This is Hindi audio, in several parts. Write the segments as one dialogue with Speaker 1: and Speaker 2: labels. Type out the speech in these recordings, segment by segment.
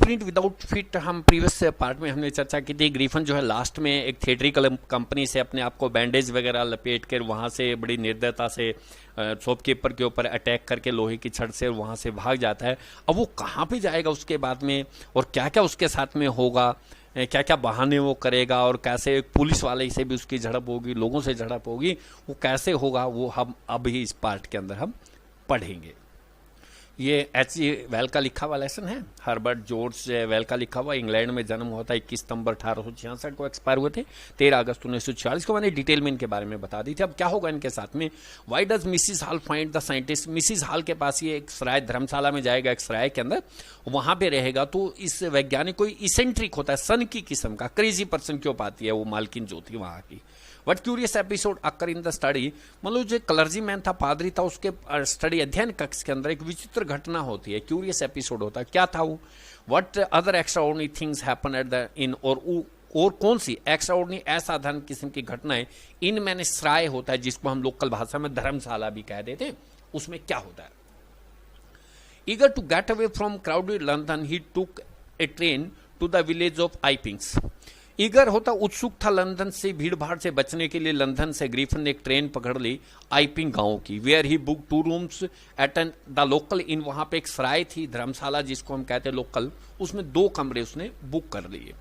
Speaker 1: ब्लूप्रिंट विदाउट फिट, हम प्रीवियस पार्ट में हमने चर्चा की थी। ग्रीफन जो है लास्ट में एक थिएट्रिकल कंपनी से अपने आप को बैंडेज वगैरह लपेट कर वहाँ से बड़ी निर्दयता से शॉपकीपर के ऊपर अटैक करके लोहे की छड़ से वहाँ से भाग जाता है। अब वो कहाँ पे जाएगा उसके बाद में, और क्या क्या उसके साथ में होगा, क्या क्या बहाने वो करेगा, और कैसे एक पुलिस वाले से भी उसकी झड़प होगी, लोगों से झड़प होगी, वो कैसे होगा, वो हम अभी इस पार्ट के अंदर हम पढ़ेंगे। ये H.G. वेल का लिखा हुआ लेसन है। हर्बर्ट जॉर्ज वेल का लिखा हुआ, इंग्लैंड में जन्म हुआ था, 21 सितंबर 1866 को एक्सपायर हुए थे, 13 अगस्त 1946 को। मैंने डिटेल में इनके बारे में बता दी थी। अब क्या होगा इनके साथ में, why does Mrs hall find the scientist, Mrs hall के पास ये एक सराय धर्मशाला में जाएगा, एक सराय के अंदर वहां पे रहेगा, तो इस वैज्ञानिक कोई इसेंट्रिक होता है, सन की किस्म का, क्रेजी पर्सन क्यों पाती है वो मालकिन जो थी वहां की। What curious episode occur in the study, मतलब जो क्लर्जी मैन था, पादरी था, उसके स्टडी अध्ययन कक्ष के अंदर एक विचित्र घटना होती है, क्यूरियस एपिसोड होता है। क्या था वो, what other extraordinary things happen at the in, और कौन सी एक्स्ट्राऑर्डिनरी असाधारण किस्म की घटनाएं इन मैंने सराय होता है, जिसको हम लोकल भाषा में धर्मशाला भी कह देते हैं, उसमें क्या होता है। Eager to get away from crowded London he took a train to the village of Ipings. Eager होता उत्सुक था लंदन से भीड़ भाड़ से बचने के लिए, लंदन से ग्रीफन ने एक ट्रेन पकड़ ली आइपिंग गांव की, where he book 2 rooms at an the local inn, वहां पे एक सराय थी, धर्मशाला जिसको हम कहते हैं लोकल, उसमें 2 कमरे उसने बुक कर लिए।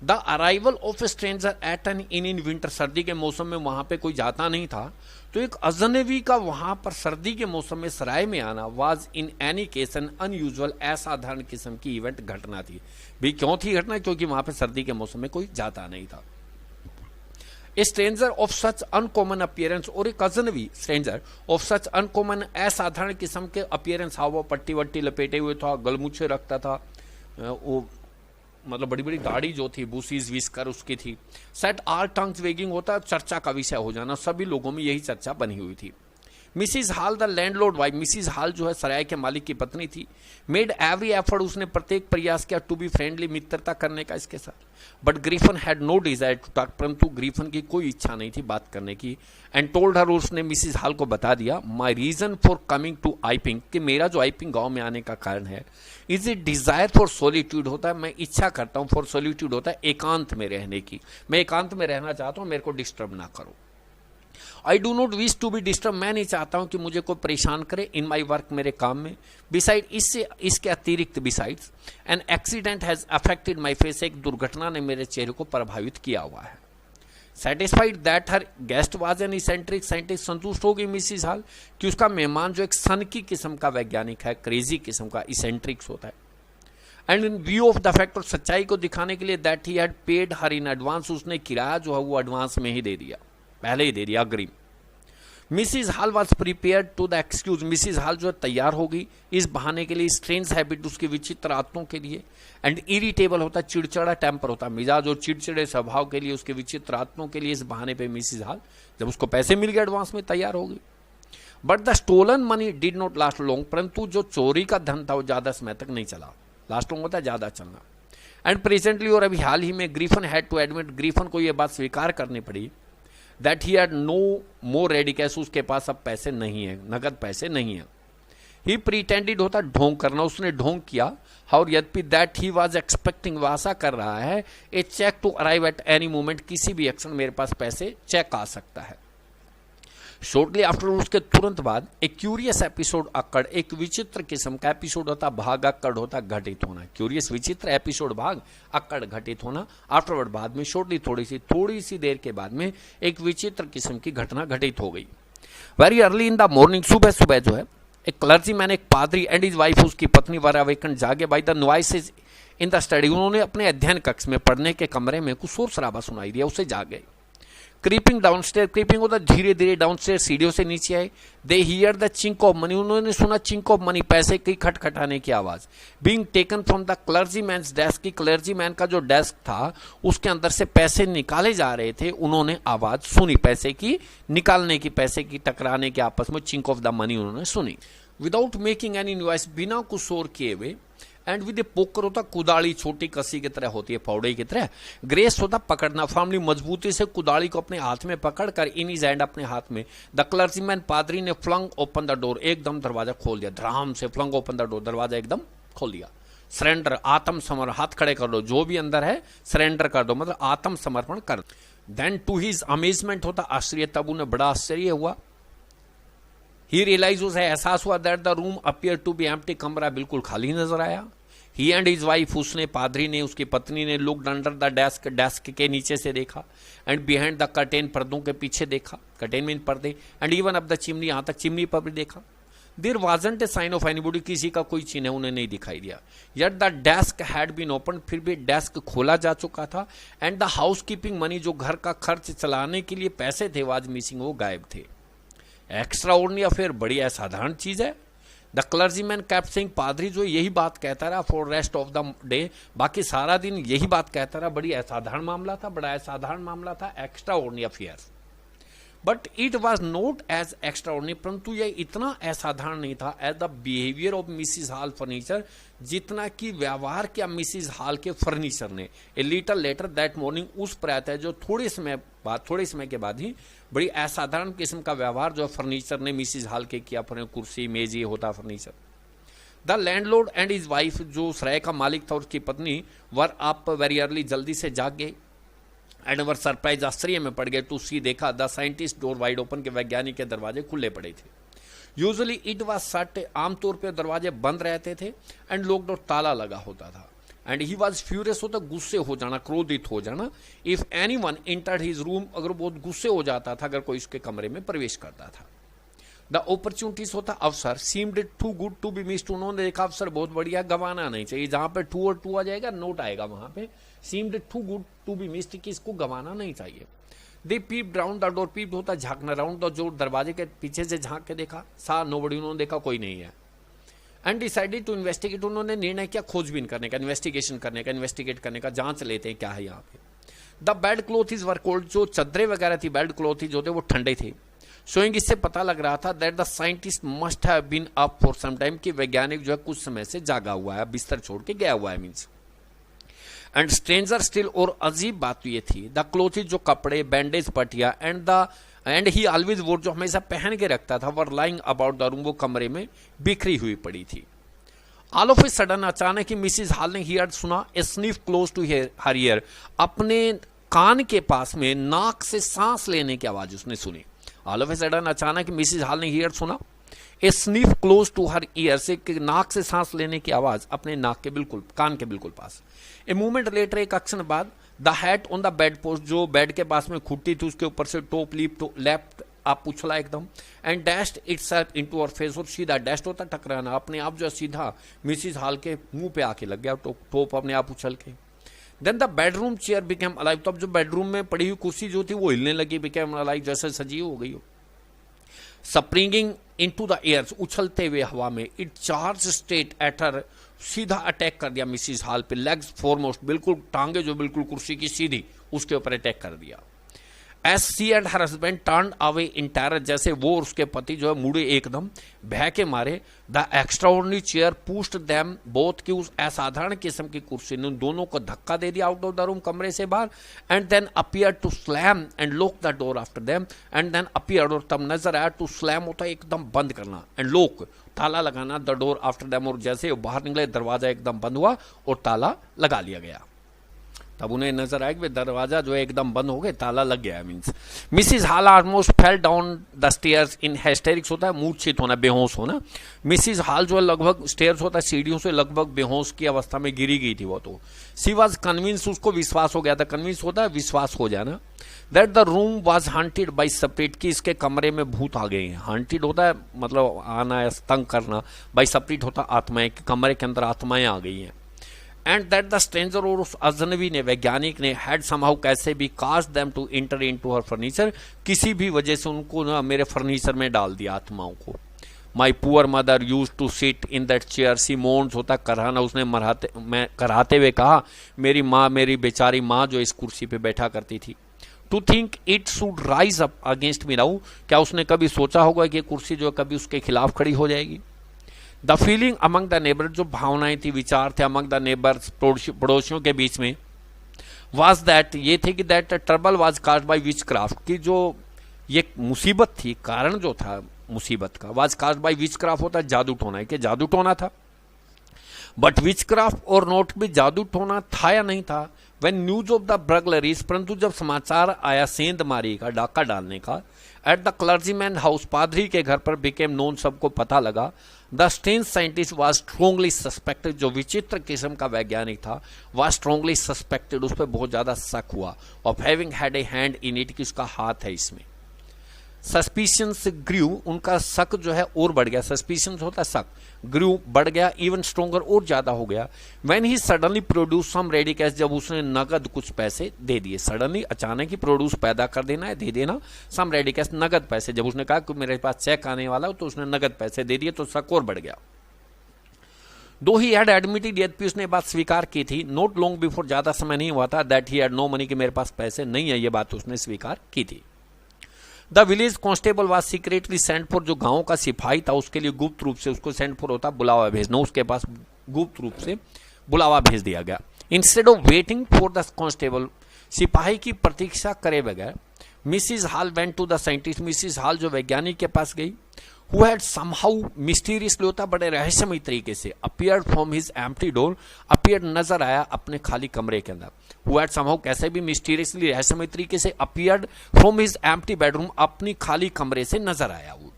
Speaker 1: The arrival of a stranger at an inn winter, सर्दी के मौसम में वहां पे कोई जाता नहीं था, तो एक अजनबी का वहां पर सर्दी के मौसम में सराय में आना was in any case N unusual, असाधारण किस्म की इवेंट, घटना थी। भी क्यों थी घटना, क्योंकि वहां पे सर्दी के मौसम में कोई जाता नहीं था। ए stranger of such uncommon appearance, और एक अजनबी स्ट्रेंजर ऑफ सच अनकॉमन, असाधारण किस्म के अपीयरेंस, हाँ वो पट्टी वट्टी लपेटे हुए था, गलमुच्छे रखता था, वो मतलब बड़ी बड़ी दाढ़ी जो थी, बूसीज विस्कर उसकी थी। सेट आर टंग्स वेगिंग होता, चर्चा का विषय हो जाना, सभी लोगों में यही चर्चा बनी हुई थी। Mrs hall the landlord wife, Mrs Hall जो है सराय के मालिक की पत्नी थी, मेड एवरी एफर्ट, उसने प्रत्येक प्रयास किया टू बी फ्रेंडली, मित्रता करने का इसके साथ, but Griffin had no desire to talk, परंतु ग्रीफन की कोई इच्छा नहीं थी बात करने की। एंड टोल्ड हर, उसने मिसिज हॉल को बता दिया, my reason for coming to Iping, कि मेरा जो आइपिंग गांव में आने का कारण है, is a desire for solitude होता है, मैं इच्छा करता हूं, फॉर सोलिट्यूड होता है एकांत में रहने की, मैं एकांत में रहना चाहता हूं, मेरे को डिस्टर्ब ना करो। I do not wish to be disturb, मैं नहीं चाहता हूं कि मुझे कोई परेशान करे, इन माई वर्क, मेरे काम में। बिसाइड, इससे इसके अतिरिक्त, besides an accident has affected my face, एक दुर्घटना ने मेरे चेहरे को प्रभावित किया हुआ है। Satisfied that her guest was an eccentric scientist, संतुष्ट होगी मिसिस हॉल कि उसका मेहमान जो एक सन की किस्म का वैज्ञानिक है, क्रेजी किस्म का, इसेंट्रिक्स होता है। And in view of the fact, और सच्चाई को दिखाने के लिए, that he had paid her in advance, उसने किराया जो है वो एडवांस में ही दे दिया, पहले ही दे दिया, अग्रिम। Mrs Hall was prepared to the excuse, Mrs Hall जो है तैयार होगी इस बहाने के लिए, स्ट्रेंज हैबिट, उसकी विचित्र आदतों के लिए, एंड इरिटेबल होता, चिड़चिड़ा टेम्पर होता, मिजाज और चिड़चिड़े स्वभाव के लिए, उसके विचित्र आदतों के लिए, इस बहाने पे मिसिज हॉल जब उसको पैसे मिल गए एडवांस में तैयार होगी। But the stolen money did not last long, परंतु जो चोरी का धन था वो ज्यादा समय तक नहीं चला, लास्ट लॉन्ग होता है ज्यादा चलना। एंड प्रेजेंटली, और अभी हाल ही में, Griffin had to admit, Griffin को यह बात स्वीकार करनी पड़ी, that he had no more ready cash, उसके पास अब पैसे नहीं है, नगद पैसे नहीं है। ही प्रीटेंडेड होता ढोंग करना, उसने ढोंग किया, और यद्यपि दैट ही वाज एक्सपेक्टिंग, वो आशा कर रहा है, a cheque to arrive at any moment, किसी भी एक्शन मेरे पास पैसे चेक आ सकता है। शॉर्टली आफ्टर, उसके तुरंत बाद, एक क्यूरियस एपिसोड अकड़, एक विचित्र किस्म का एपिसोड होता, भाग अकड़ होता, घटित होना, क्यूरियस विचित्र एपिसोड भाग, अकड़ घटित होना, आफ्टरवर्ड बाद में, शॉर्टली थोड़ी सी देर के बाद में एक विचित्र किस्म की घटना घटित हो गई। Very early in the morning, सुबह सुबह जो है, एक क्लर्जी मैन, एक पादरी एंड हिज वाइफ, उसकी पत्नी, वर अवेकन, जागे by the noises in the study, उन्होंने अपने अध्ययन कक्ष में, पढ़ने के कमरे में कुछ शोर शराबा सुनाई दिया, उससे जाग गए। क्रीपिंग डाउनस्टेयर, क्रीपिंग होता धीरे धीरे डाउनस्टेयर, सीढ़ियों से नीचे आए। They hear the chink of money, उन्होंने सुना चिंक ऑफ मनी, पैसे की खटखटाने की आवाज। Being taken from the clergyman's desk, की क्लर्जी मैन का जो डेस्क था उसके अंदर से पैसे निकाले जा रहे थे, उन्होंने आवाज सुनी, पैसे की निकालने की, पैसे की टकराने के आपस में, चिंक ऑफ द मनी उन्होंने सुनी। विदाउट मेकिंग एनी नॉइस, बिना कुछ शोर किए हुए, एंड विद ए पोकर होता, कुदाड़ी छोटी कसी की तरह होती है, फावड़े की तरह। ग्रेस होता पकड़ना, फॉर्मली मजबूती से कुदाड़ी को अपने हाथ में पकड़कर, इन इज हैंड, अपने हाथ में। द क्लर्जीमैन, पादरी ने फ्लंग ओपन द डोर, एकदम दरवाजा खोल दिया, धड़ाम से फ्लंग ओपन द डोर, दरवाजा एकदम खोल दिया। सरेंडर, आत्मसमर्पण, हाथ खड़े कर दो, जो भी अंदर है सरेंडर कर दो, मतलब आत्मसमर्पण कर दो। देन टू हिज अमेजमेंट होता आश्चर्य, तब उन्हें बड़ा आश्चर्य हुआ। ही रियलाइज, उसे एहसास हुआ that the room appear to be empty, कमरा बिल्कुल खाली नजर आया। ही एंड हिज वाइफ, उसने, पादरी ने, उसकी पत्नी ने, looked under the desk, desk के नीचे से देखा, एंड बिहाइंड द कर्टेन, पर्दों के पीछे देखा, कर्टेन मीन पर्दे, and even up the chimney, यहां तक चिमनी पर भी देखा। There wasn't a sign of anybody, किसी का कोई चिन्ह उन्हें नहीं दिखाई दिया। Yet the desk had been open, फिर भी डेस्क खोला जा चुका था। And the housekeeping money, जो घर का खर्च चलाने के लिए पैसे थे वाज मिसिंग, वो गायब थे। एक्स्ट्रा ऑर्डिनरी अफेयर, बड़ी असाधारण चीज है। द क्लर्जीमैन केप्ट सेइंग, पादरी जो यही बात कहता रहा for rest of the day, बाकी सारा दिन यही बात कहता रहा, बड़ी असाधारण मामला था, बड़ा असाधारण मामला था, extraordinary affair. But it was not as extraordinary, परंतु यह इतना असाधारण नहीं था as the behaviour of Mrs Hall furniture, जितना कि व्यवहार किया मिसिज हॉल के फर्नीचर ने। A little letter that morning, उस प्रातः है जो थोड़े समय के बाद ही बड़ी असाधारण किस्म का व्यवहार जो फर्नीचर ने मिसिज हॉल के किया, कुर्सी मेज ये होता furniture. The landlord and his wife, जो सराय का मालिक था और उसकी पत्नी, वर अप वेरी अर्ली, जल्दी से जाग गए। एंड वर सरप्राइज, आश्चर्य में पड़ गए, टू सी, देखा, the scientist door wide open, के वैज्ञानिक के दरवाजे खुले पड़े थे। यूजुअली इट वाज शट, आमतौर पर दरवाजे बंद रहते थे, एंड लॉक्ड और ताला लगा होता था। एंड ही वॉज फ्यूरियस, होता गुस्से हो जाना, क्रोधित हो जाना। If any one entered his room, अगर बहुत गुस्से हो जाता था अगर कोई उसके कमरे में प्रवेश करता था। द अपॉर्चुनिटीज होता अवसर, seemed to good to be missed, उन्होंने देखा अवसर बहुत बढ़िया, गंवाना नहीं चाहिए। जहां पे टू और टू आ जाएगा नोट आएगा, वहां पे seemed to good to be missed, कि इसको गंवाना नहीं चाहिए। They peeped round the door, peeped होता झांकना, राउंड द, जो दरवाजे के पीछे से झांक के देखा, सा नोबडी, उन्होंने देखा कोई नहीं है। एंड डिसाइडेड टू इन्वेस्टिगेट, उन्होंने निर्णय किया खोजबीन करने का, इन्वेस्टिगेशन करने का, इन्वेस्टिगेट करने का, जांच लेते हैं क्या है यहाँ पे। The bed clothes were cold, जो चादरें वगैरह थी, बेड क्लोथ्स जो थे वो ठंडे थे। शोइंग, इससे पता लग रहा था that the scientist must have been up for some time, कि वैज्ञानिक जो है कुछ समय से जागा हुआ है, बिस्तर छोड़ के गया हुआ है, मीन्स। एंड स्ट्रेंजर स्टिल, और अजीब बात ये थी, द क्लोथ्स, जो कपड़े, बैंडेज, पटिया, एंड ही ऑलवेज वोर, जो हमेशा पहन के रखता था, were lying about the room, वो कमरे में बिखरी हुई पड़ी थी। ऑल ऑफ ए सडन, अचानक ही मिसिज हॉल ने हियर, सुना, a sniff close to her ear, अपने कान के पास में नाक से सांस लेने की आवाज उसने सुनी। ऑल ऑफ ए सडन, अचानक मिसिज हॉल ने हियर, सुना, a sniff close to her ear, से नाक से सांस लेने की आवाज अपने नाक के बिल्कुल, कान के बिल्कुल पास। ए मूवमेंट लेटर, एक क्षण बाद, the hat on the bed post, जो बेड के पास में खुट्टी थी उसके ऊपर से टॉप लीप टू लेफ्ट आप उछला एकदम, and dashed itself into our face, और सीधा डैश्ड होता टकराना, अपने आप जो सीधा मिसिज हॉल के मुंह पे आके लग गया, टॉप अपने आप उछल के। Then the bedroom chair became alive, तब जो बेडरूम में पड़ी हुई कुर्सी जो थी वो हिलने लगी, बिकेम अलाइव, जैसे सजीव हो गई हो। स्प्रिंगिंग इनटू द एयर, उछलते हुए हवा में, it charge state at her, सीधा अटैक कर दिया मिसिज हॉल पे, लेग्स फॉरमोस्ट, बिल्कुल टांगे जो बिल्कुल कुर्सी की सीधी, उसके ऊपर अटैक कर दिया। As she and her husband turn away in terror, जैसे वो और उसके पति जो है मुड़े एकदम भय के मारे। The extraordinary chair pushed them both, की उस असाधारण किस्म की कुर्सी ने उन दोनों को धक्का दे दिया आउट ऑफ द रूम, कमरे से बाहर। And then appear to slam and lock the door after them, and then appear, और तब नजर आया, टू स्लैम होता है एकदम बंद करना, एंड लॉक, ताला लगाना, द डोर आफ्टर देम, और जैसे वो बाहर निकले दरवाजा एकदम बंद हुआ और ताला लगा लिया गया। तब उन्हें नजर आया कि दरवाजा जो है एकदम बंद हो गया, ताला लग गया। Means Mrs hall almost fell down the stairs in hysterics, होता है मूर्छित होना, बेहोश होना। मिसिज हॉल जो है लगभग, स्टेयर्स होता है सीढ़ियों से, लगभग बेहोश की अवस्था में गिरी गई थी वो तो। सी वॉज कन्विंस, उसको विश्वास हो गया था, कन्विंस होता है विश्वास हो जाना, that the room was haunted by spirit, की इसके कमरे में भूत आ गए हैं। हंटेड होता है मतलब आना या तंग करना, बाई स्पिरिट होता आत्माएं, कमरे के अंदर आत्माएं आ गई हैं। एंड दैट द स्ट्रेंजर, और उस अजनबी ने, वैज्ञानिक ने, हैड समहाउ, कैसे भी, cast them to enter into her furniture, किसी भी वजह से उनको ना मेरे फर्नीचर में डाल दिया आत्माओं को। My poor mother use to sit in that chair, summons होता कराना, उसने कराते हुए कहा, मेरी माँ, मेरी बेचारी माँ जो इस कुर्सी पे बैठा करती थी। To think it should rise up against me now, क्या उसने कभी सोचा होगा कि कुर्सी जो कभी उसके खिलाफ खड़ी हो जाएगी। The feeling among the neighbour, जो भावनाएं थी, विचार थे अमंग द नेबर्स, पड़ोसियों के बीच में, वाज दैट, ये थे कि that trouble was caused by which craft, की जो ये मुसीबत थी, कारण जो था मुसीबत का, was caused by which craft होता है जादू टोना, कि जादू टोना था। बट विचक्राफ्ट और नोट भी जादू टोना था या नहीं था? वेन न्यूज ऑफ द ब्रगलरीज, परंतु जब समाचार आया सेंधमारी का, डाका डालने का, एट द क्लर्जीमैन हाउस, पादरी के घर पर बिकेम नोन, सबको पता लगा। The strange scientist was strongly suspected, जो विचित्र किस्म का वैज्ञानिक था वाज स्ट्रोंगली सस्पेक्टेड, उस पर बहुत ज्यादा शक हुआ, of having had a hand in it, कि उसका हाथ है इसमें। सस्पिशंस ग्रू, उनका शक जो है और बढ़ गया, सस्पिशंस होता है शक, ग्रू बढ़ गया, इवन स्ट्रोंगर और ज्यादा हो गया। When he suddenly produce some ready cash, जब उसने नगद कुछ पैसे दे दिए, सडनली अचानक ही प्रोड्यूस पैदा कर देना है, दे देना, सम रेडी कैश नगद पैसे, जब उसने कहा कि मेरे पास चेक आने वाला हो तो उसने नगद पैसे दे दिए, तो शक और बढ़ गया। दो ही हैड एडमिटेड, यद्यपि उसने बात स्वीकार की थी, नॉट लॉन्ग बिफोर, ज्यादा समय नहीं हुआ था, that he had no money, कि मेरे पास पैसे नहीं है, ये बात उसने स्वीकार की थी। The village constable was secretly sent for, जो गांव का सिपाही था उसके लिए गुप्त रूप से उसको सेंट फॉर होता बुलावा भेजना, उसके पास गुप्त रूप से बुलावा भेज दिया गया। Instead of waiting for the constable, सिपाही की प्रतीक्षा करे बगैर Mrs Hall went to the scientist, Mrs Hall जो वैज्ञानिक के पास गई, who had somehow mysteriously, होता बड़े रहस्यमय तरीके से, appeared from his empty door, appeared नजर आया अपने खाली कमरे के अंदर, who had somehow, कैसे भी mysteriously रहस्यमय तरीके से, appeared from his empty bedroom, अपनी खाली कमरे से नजर आया वो।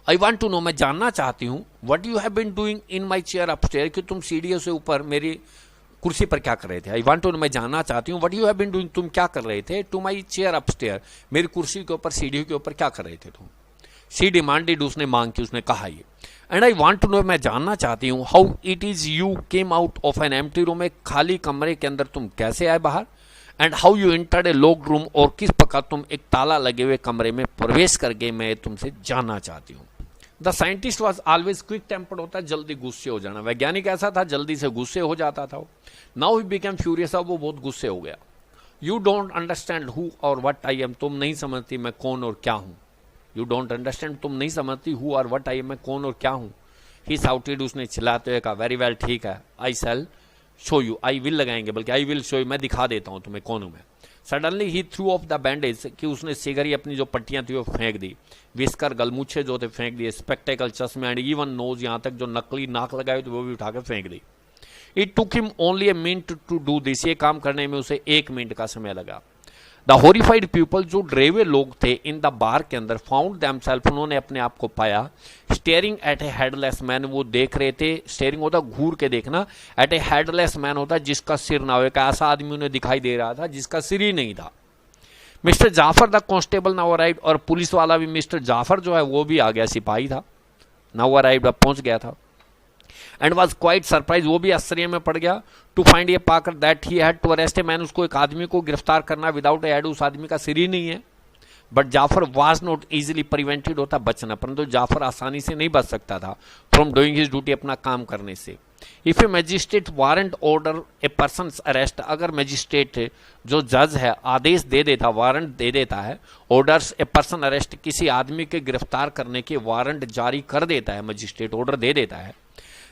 Speaker 1: I want to know, मैं जानना चाहती हूँ, what you have been doing in my chair upstairs, कि तुम सीढ़ियों से ऊपर मेरी कुर्सी पर क्या कर रहे थे। आई वांट टू नो, मैं जानना चाहती हूँ, what you have been doing, तुम क्या कर रहे थे, टू माई चेयर अपस्टेयर, मेरी कुर्सी के ऊपर, सीढ़ियों के ऊपर क्या कर रहे थे तुम। शी डिमांडेड, उसने मांग की, उसने कहा ये। And I want to know, मैं जानना चाहती हूँ, how it is you came out of an empty room, एक खाली कमरे के अंदर तुम कैसे आए बाहर, and how you entered a locked room, और किस प्रकार तुम एक ताला लगे हुए कमरे में प्रवेश कर गए, मैं तुमसे जानना चाहती हूँ। The scientist was always quick tempered, होता है जल्दी गुस्से हो जाना, वैज्ञानिक ऐसा था जल्दी से गुस्से हो जाता था। नाउ ही बिकेम फ्यूरियस, अब वो बहुत गुस्से हो गया। यू डोंट अंडरस्टैंड हु और व्हाट आई एम, तुम नहीं समझती मैं कौन और क्या हूं। यू डोंट अंडरस्टैंड, तुम नहीं समझती, हु और व्हाट आई एम, मैं कौन और क्या हूं। ही साउटेड, उसने चिल्लाते हुए कहा, वेरी वेल, ठीक है, आई शैल शो यू, आई विल लगाएंगे, बल्कि आई विल शो यू, मैं दिखा देता हूं तुम्हें कौन हूं मैं। Suddenly he threw of the bandage, कि उसने सिगरी अपनी जो पट्टियां थी वो फेंक दी, विस्कर गलमुच्छे जो थे फेंक दिए, स्पेक्टेकल चश्मे एंड इवन नोज, यहां तक जो नकली नाक लगाए थे वो भी उठाकर फेंक दी। It took him only a minute to do this, ये काम करने में उसे 1 मिनट का समय लगा। द हॉरिफाइड पीपल, जो ड्रेवे लोग थे इन द बार के अंदर, फाउंड देमसेल्फ, उन्होंने अपने आप को पाया, staring at A headless man, वो देख रहे थे, स्टेयरिंग होता घूर के देखना, एट ए हेडलेस मैन होता जिसका सिर ना हो, एक ऐसा आदमी उन्हें दिखाई दे रहा था जिसका सिर ही नहीं था। Mr Jaffer the constable now arrived, और पुलिस वाला भी, मिस्टर जाफर जो है वो भी आ गया, सिपाही था, नाउ अराइव्ड, अब पहुंच गया था। एंड वॉज क्वाइट सरप्राइज, वो भी आश्चर्य में पड़ गया, टू फाइंड ये पाकर that he had to arrest a man, उसको एक आदमी को गिरफ्तार करना विदाउट ए हेड, उस आदमी का सिर ही नहीं है। But Jaffer was not easily prevented, होता बचना, परंतु जाफर आसानी से नहीं बच सकता था फ्रॉम डूइंग हिज ड्यूटी, अपना काम करने से। If A magistrate warrant order a person arrest, अगर मजिस्ट्रेट जो जज है आदेश दे देता, वारंट दे देता है, ऑर्डर्स ए पर्सन अरेस्ट, किसी आदमी के गिरफ्तार करने के वारंट जारी कर देता है, मजिस्ट्रेट ऑर्डर दे देता है,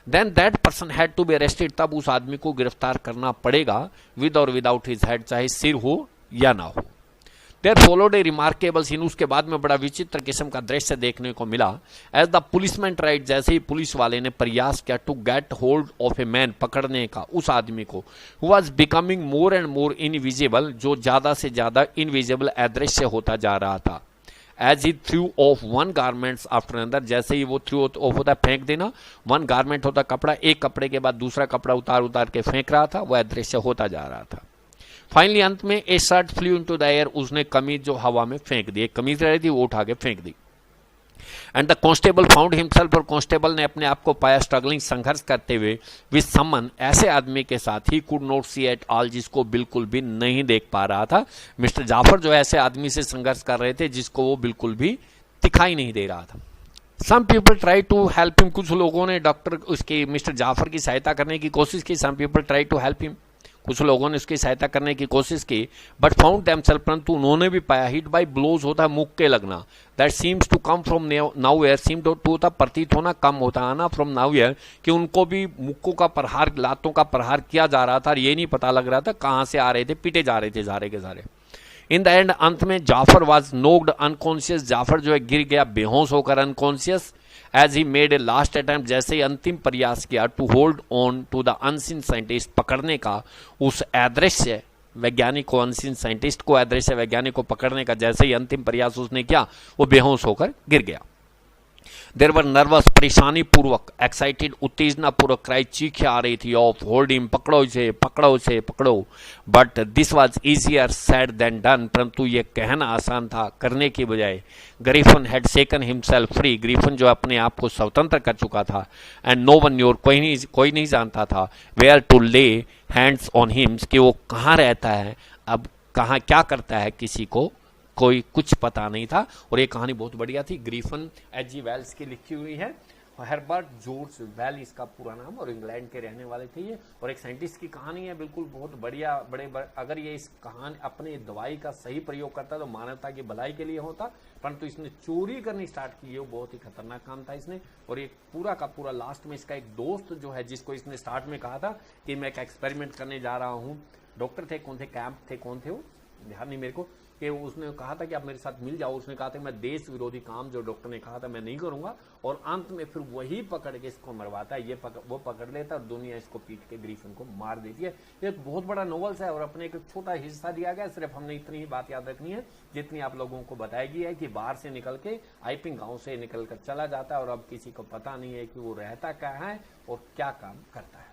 Speaker 1: then that person had to be arrested, तब उस आदमी को गिरफ्तार करना पड़ेगा, विद और विदाउट हिज हेड, चाहे सिर हो या ना हो। There followed a remarkable scene, उसके बाद में बड़ा विचित्र किस्म का दृश्य देखने को मिला। एज द पुलिसमैन ट्राइड, जैसे ही पुलिस वाले ने प्रयास किया, to get hold of a man, पकड़ने का उस आदमी को, who was becoming more and more invisible, जो ज्यादा से ज्यादा इनविजिबल, अदृश्य होता जा रहा था। As he threw off one garments after another, जैसे ही वो थ्रू ऑफ होता फेंक देना, वन गारमेंट होता कपड़ा, एक कपड़े के बाद दूसरा कपड़ा उतार उतार के फेंक रहा था, वह अदृश्य होता जा रहा था। फाइनली अंत में ए shirt flu into the air, उसने कमीज जो हवा में फेंक दी, एक कमीज रही थी वो उठा के फेंक दी। And the constable found himself, और कांस्टेबल ने अपने आप को पाया स्ट्रगलिंग, संघर्ष करते हुए, विद समवन, ऐसे आदमी के साथ, he could not see at all, जिसको बिल्कुल भी नहीं देख पा रहा था। मिस्टर जाफर जो ऐसे आदमी से संघर्ष कर रहे थे जिसको वो बिल्कुल भी दिखाई नहीं दे रहा था। Some people try to help him, कुछ लोगों ने डॉक्टर उसके मिस्टर जाफर की सहायता करने की कोशिश की। Some people try to help him, कुछ लोगों ने उसकी सहायता करने की कोशिश की, बट फाउंड देमसेल्फ, परंतु उन्होंने भी पाया, हिट बाय ब्लोज होता है मुक्के लगना, that seems to come from nowhere, seem to होता प्रतीत होना, कम होता आना, फ्रॉम नाउवेयर, कि उनको भी मुक्कों का प्रहार, लातों का प्रहार किया जा रहा था, और ये नहीं पता लग रहा था कहां से आ रहे थे, पीटे जा रहे थे सारे के सारे। इन द एंड, अंत में जाफर वाज नोक्ड अनकॉन्शियस, जाफर जो है गिर गया बेहोश होकर, unconscious, as he made a last attempt, जैसे ही अंतिम प्रयास किया to hold on to the unseen scientist, पकड़ने का उस अदृश्य वैज्ञानिक को, अनसीन साइंटिस्ट को, अदृश्य वैज्ञानिक को पकड़ने का जैसे ही अंतिम प्रयास उसने किया, वो बेहोश होकर गिर गया। देर वर नर्वस, परेशानी पूर्वक, एक्साइटेड, उत्तेजना पूर्वक क्राई, चीखें आ रही थी ऑफ होल्ड हिम, पकड़ो इसे, पकड़ो इसे, पकड़ो। But this was easier said than done, परंतु ये कहना आसान था करने की बजाय। Griffin had shaken himself free, Griffin जो अपने आप को स्वतंत्र कर चुका था। एंड नो वन न्योर, कोई नहीं जानता था वेयर टू ले हैंड्स ऑन हिम्स, कि वो कहाँ रहता है, अब कहाँ क्या करता है, किसी को कोई कुछ पता नहीं था। और ये कहानी बहुत बढ़िया थी, ग्रीफन H.G. वेल्स की लिखी हुई है। हर्बर्ट जॉर्ज वेल इसका पूरा नाम, और इंग्लैंड के रहने वाले थे ये, और एक साइंटिस्ट की कहानी है, बिल्कुल बहुत बढ़िया। अगर ये इस कहानी अपने दवाई का सही प्रयोग करता तो मानवता की भलाई के लिए होता, परंतु इसने चोरी करनी स्टार्ट की, वो बहुत ही खतरनाक काम था इसने। और ये पूरा का पूरा लास्ट में इसका एक दोस्त जो है, जिसको इसने स्टार्ट में कहा था कि मैं एक एक्सपेरिमेंट करने जा रहा हूँ, डॉक्टर थे, कौन थे, कैंप थे, कौन थे वो, ध्यान नहीं मेरे को, कि उसने कहा था कि आप मेरे साथ मिल जाओ। उसने कहा था मैं देश विरोधी काम जो डॉक्टर ने कहा था मैं नहीं करूंगा, और अंत में फिर वही पकड़ के इसको मरवाता है, वो पकड़ लेता है और दुनिया इसको पीट के ग्रीफन को मार देती है। ये एक बहुत बड़ा नॉवेल्स है और अपने एक छोटा हिस्सा दिया गया, सिर्फ हमने इतनी ही बात याद रखनी है जितनी आप लोगों को बताएगी है कि बाहर से निकल के आईपिंग गांव से निकल कर चला जाता है और अब किसी को पता नहीं है कि वो रहता क्या है और क्या काम करता है।